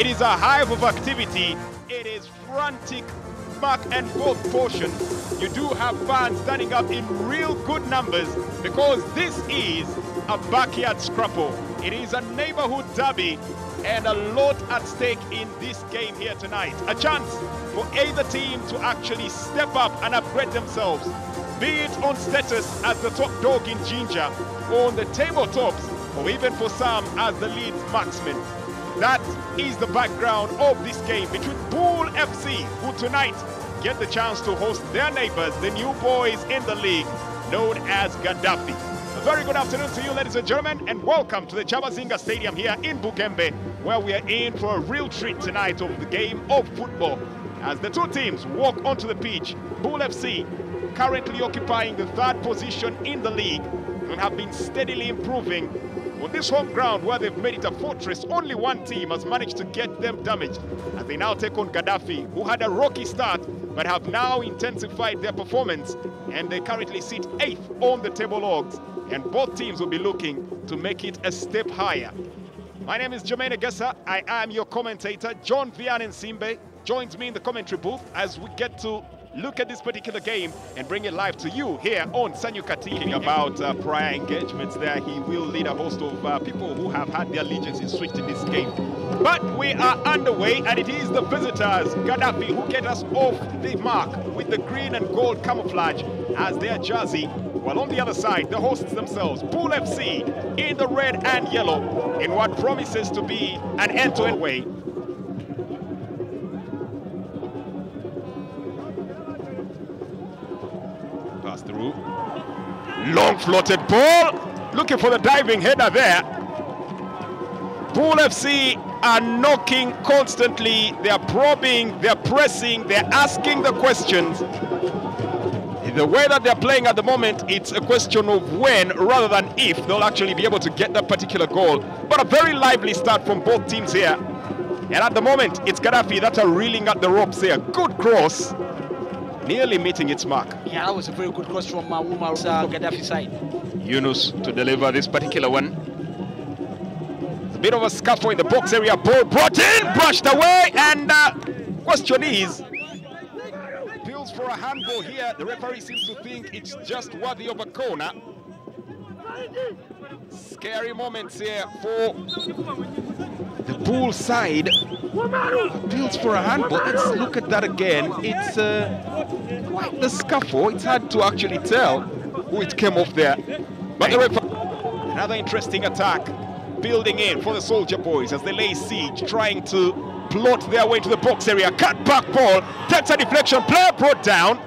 It is a hive of activity. It is frantic mark and forth portion. You do have fans standing up in real good numbers because this is a backyard scrapple. It is a neighborhood derby and a lot at stake in this game here tonight. A chance for either team to actually step up and upgrade themselves, be it on status as the top dog in Jinja, or on the tabletops, or even for some as the lead marksman. That is the background of this game between BUL FC, who tonight get the chance to host their neighbors, the new boys in the league, known as Gaddafi. A very good afternoon to you, ladies and gentlemen, and welcome to the Kyabazinga Stadium here in Bugembe, where we are in for a real treat tonight of the game of football. As the two teams walk onto the pitch, BUL FC currently occupying the third position in the league and have been steadily improving. On this home ground where they've made it a fortress, only one team has managed to get them damaged as they now take on Gaddafi, who had a rocky start but have now intensified their performance, and they currently sit 8th on the table logs, and both teams will be looking to make it a step higher. My name is Jermaine Agessa. I am your commentator. John Vian Simbe joins me in the commentary booth as we get to look at this particular game and bring it live to you here on Sanyuka TV. About prior engagements there, he will lead a host of people who have had their allegiances switched in this game. But we are underway, and it is the visitors, Gaddafi, who get us off the mark with the green and gold camouflage as their jersey, while on the other side, the hosts themselves, BUL FC, in the red and yellow, in what promises to be an end-to-end way. Pass through. Long floated ball. Looking for the diving header there. BUL FC are knocking constantly. They're probing, they're pressing, they're asking the questions. The way that they're playing at the moment, it's a question of when rather than if they'll actually be able to get that particular goal. But a very lively start from both teams here. And at the moment, it's Gaddafi that are reeling at the ropes here. Good cross. Nearly meeting its mark. Yeah, that was a very good cross from Umar Gaddafi side. Yunus to deliver this particular one. It's a bit of a scuffle in the box area. Ball brought in, brushed away, and question is, appeals for a handball here. The referee seems to think it's just worthy of a corner. Scary moments here for the BUL side. Appeals for a handball. Let's look at that again. It's quite the scuffle. It's hard to actually tell who it came off there. But the referee, another interesting attack building in for the Soldier Boys as they lay siege, trying to plot their way to the box area. Cut back ball, takes a deflection, player brought down,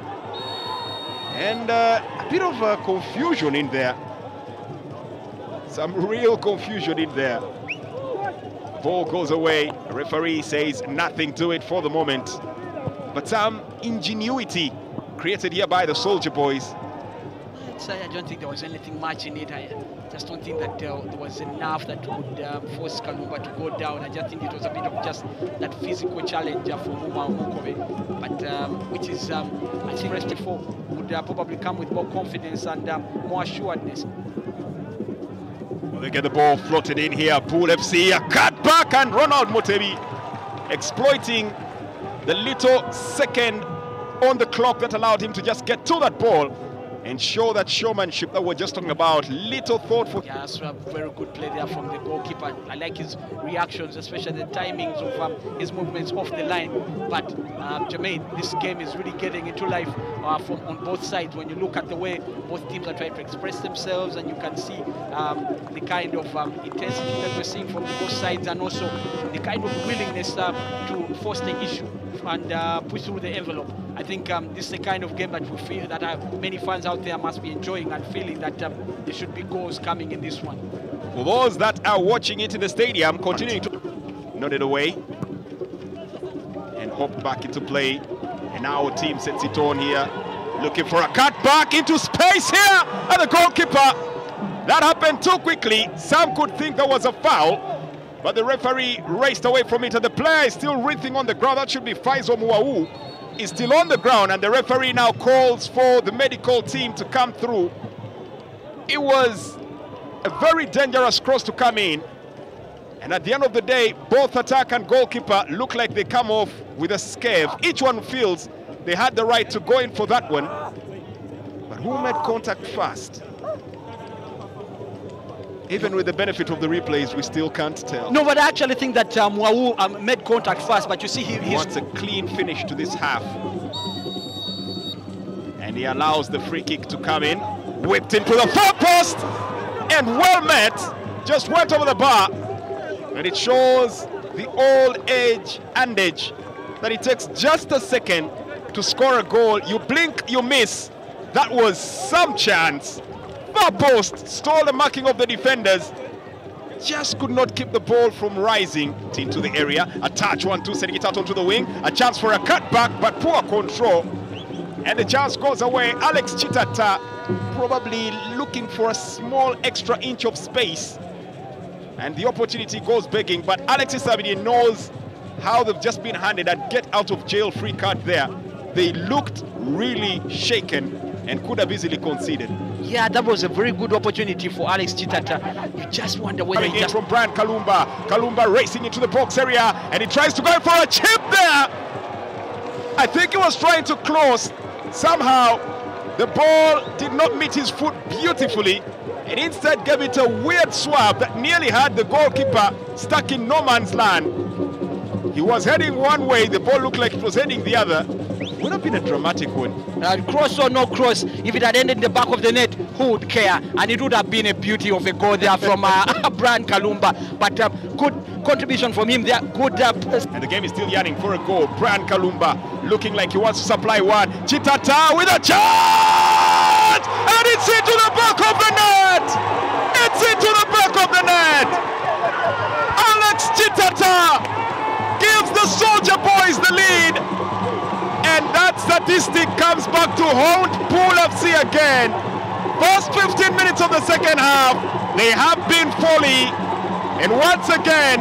and a bit of confusion in there. Some real confusion in there. Ball goes away. Referee says nothing to it for the moment. But some ingenuity created here by the Soldier Boys. I don't think there was anything much in it. I just don't think that there was enough that would force Kalumba to go down. I just think it was a bit of just that physical challenge for Umar Mukobe. But which is, I think, respectful, would probably come with more confidence and more assuredness. Well, they get the ball floated in here. BUL FC, a cut back, and Ronald Motebi exploiting the little second on the clock that allowed him to just get to that ball and show that showmanship that we're just talking about. Little thought for... Yeah, that's a very good play there from the goalkeeper. I like his reactions, especially the timings of his movements off the line. But Jermaine, this game is really getting into life on both sides. When you look at the way both teams are trying to express themselves, and you can see the kind of intensity that we're seeing from both sides, and also the kind of willingness to force the issue and push through the envelope. I think this is the kind of game that we feel that many fans out there must be enjoying and feeling that there should be goals coming in this one. For those that are watching it in the stadium, continuing to nod it away and hop back into play. And now our team sets it on here, looking for a cut back into space here, and the goalkeeper. That happened too quickly. Some could think there was a foul, but the referee raced away from it, and the player is still writhing on the ground. That should be Faizo Muau. Is still on the ground, and the referee now calls for the medical team to come through. It was a very dangerous cross to come in, And at the end of the day, both attack and goalkeeper look like they come off with a scathe. Each one feels they had the right to go in for that one. But who made contact first? Even with the benefit of the replays, we still can't tell. No, but I actually think that Mwau made contact first, but you see he wants a clean finish to this half. And he allows the free kick to come in. Whipped into the far post! And well met, just went over the bar. And it shows the old age that it takes just a second to score a goal. You blink, you miss. That was some chance. Far post stole the marking of the defenders. Just could not keep the ball from rising into the area. A touch, 1-2, sending it out onto the wing. A chance for a cutback, but poor control. And the chance goes away. Alex Kitata probably looking for a small extra inch of space. And the opportunity goes begging, but Alex Kitata knows how they've just been handed a get out of jail free card there. They looked really shaken and could have easily conceded. Yeah, that was a very good opportunity for Alex Kitata. You just wonder whether he just... from Brian Kalumba. Kalumba racing into the box area, and he tries to go for a chip there. I think he was trying to close. Somehow, the ball did not meet his foot beautifully, and instead gave it a weird swab that nearly had the goalkeeper stuck in no man's land. He was heading one way, the ball looked like it was heading the other. Would have been a dramatic one. Cross or no cross, if it had ended in the back of the net, who would care? And it would have been a beauty of a goal there from Brian Kalumba. But good contribution from him there. Good. And the game is still yearning for a goal. Brian Kalumba looking like he wants to supply one. Kitata with a chance! And it's into the back of the net! It's into the back of the net! Alex Kitata gives the Soldier Boys the lead. And that statistic comes back to haunt BUL FC again. First 15 minutes of the second half, they have been folly. And once again,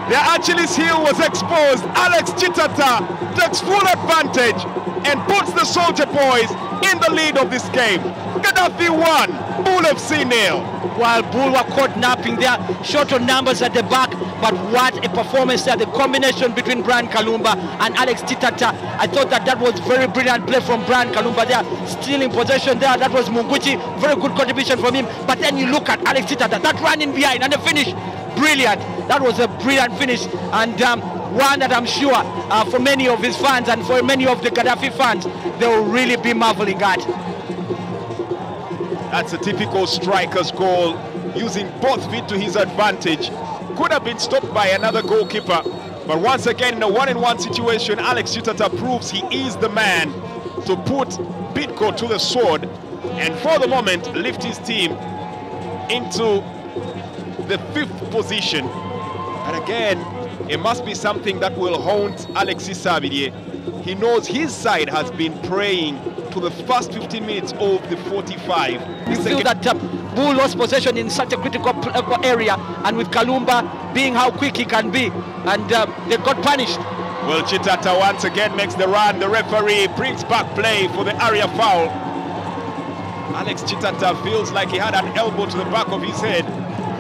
their Achilles heel was exposed. Alex Kitata takes full advantage and puts the Soldier Boys in the lead of this game. Gaddafi 1, BUL FC 0. While BUL were caught napping there, short on numbers at the back, but what a performance there. The combination between Brian Kalumba and Alex Kitata, I thought that was very brilliant play from Brian Kalumba there, still in possession there. That was Munguchi, very good contribution from him. But then you look at Alex Kitata, that run in behind and the finish, brilliant. That was a brilliant finish, and one that I'm sure for many of his fans and for many of the Gaddafi fans, they will really be marveling at. That's a typical striker's goal, using both feet to his advantage. Could have been stopped by another goalkeeper, but once again in a one-on-one situation, Alex Kitata proves he is the man to put Bidco to the sword and for the moment lift his team into the 5th position. And again, it must be something that will haunt Alexis Sabidie. He knows his side has been praying to the first 15 minutes of the 45. You feel that BUL lost possession in such a critical area, and with Kalumba being how quick he can be, and they got punished. Well, Kitata once again makes the run. The referee brings back play for the area foul. Alex Kitata feels like he had an elbow to the back of his head.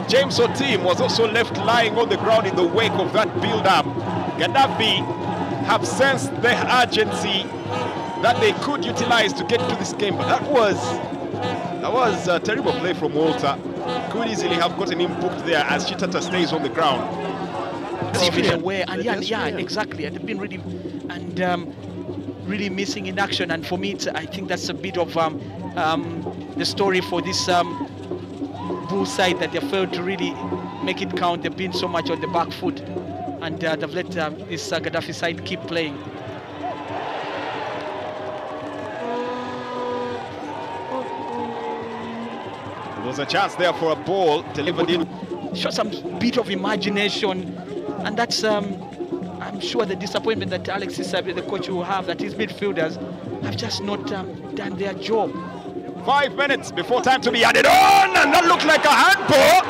James Otim was also left lying on the ground in the wake of that build-up. Gaddafi have sensed the urgency that they could utilize to get to this game, but that was a terrible play from Walter. Could easily have gotten him booked there as Kitata stays on the ground. Aware, and yeah, exactly. And they've been really really missing in action. And for me, I think that's a bit of the story for this BUL side, that they failed to really make it count. They've been so much on the back foot, and they've let this Gaddafi side keep playing. There was a chance there for a ball delivered in. Show some bit of imagination, and that's I'm sure the disappointment that Alexis Sabidie, the coach, will have, that his midfielders have just not done their job. 5 minutes before time to be added on, and that looked like a handball,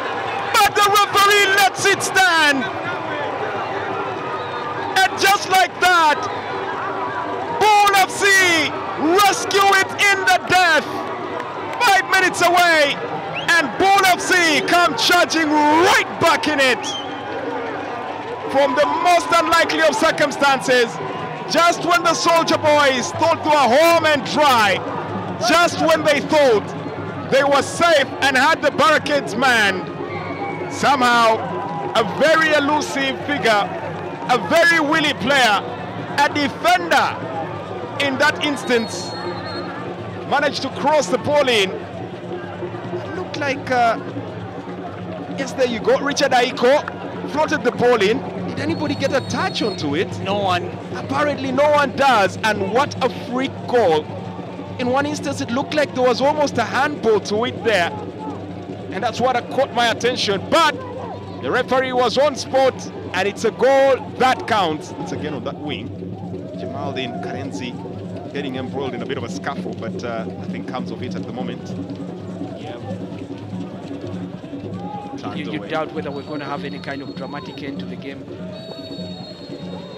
but the referee lets it stand. And just like that, BUL FC rescue it in the death. 5 minutes away, and BUL FC come charging right back in it. from the most unlikely of circumstances. Just when the Soldier Boys thought they were home and dry, just when they thought they were safe and had the barricades manned, somehow a very elusive figure, a very wily player, a defender in that instance, managed to cross the ball in. It looked like, yes, there you go, Richard Ayiko floated the ball in. Did anybody get a touch onto it? No one. Apparently no one does, and what a freak goal. In one instance it looked like there was almost a handball to it there, and that's what caught my attention, but the referee was on spot, and it's a goal that counts. It's again on that wing. Jamaldin Karenzi getting embroiled in a bit of a scuffle, but nothing comes of it at the moment. Yeah. You doubt whether we're going to have any kind of dramatic end to the game.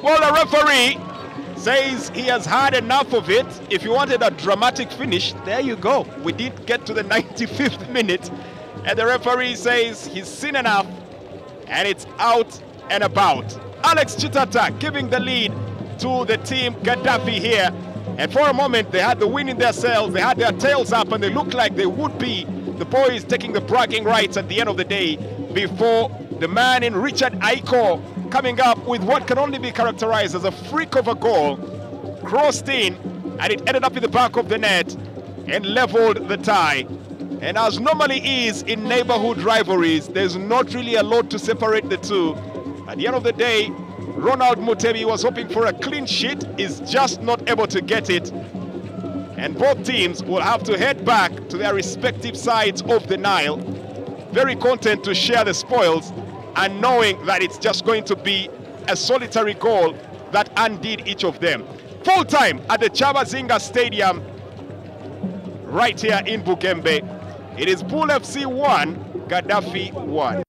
Well, the referee says he has had enough of it. If you wanted a dramatic finish, there you go. We did get to the 95th minute, and the referee says he's seen enough, and it's out and about. Alex Kitata giving the lead to the team Gaddafi here, and for a moment they had the wind in their sails, they had their tails up, and they looked like they would be the boys taking the bragging rights at the end of the day, before the man in Richard Ayiko coming up with what can only be characterized as a freak of a goal, crossed in, and it ended up in the back of the net and leveled the tie. And as normally is in neighborhood rivalries, there's not really a lot to separate the two. At the end of the day, Ronald Mutebi was hoping for a clean sheet, is just not able to get it. And both teams will have to head back to their respective sides of the Nile, very content to share the spoils, and knowing that it's just going to be a solitary goal that undid each of them. Full time at the Kyabazinga Stadium, right here in Bugembe. It is BUL FC 1, Gaddafi 1.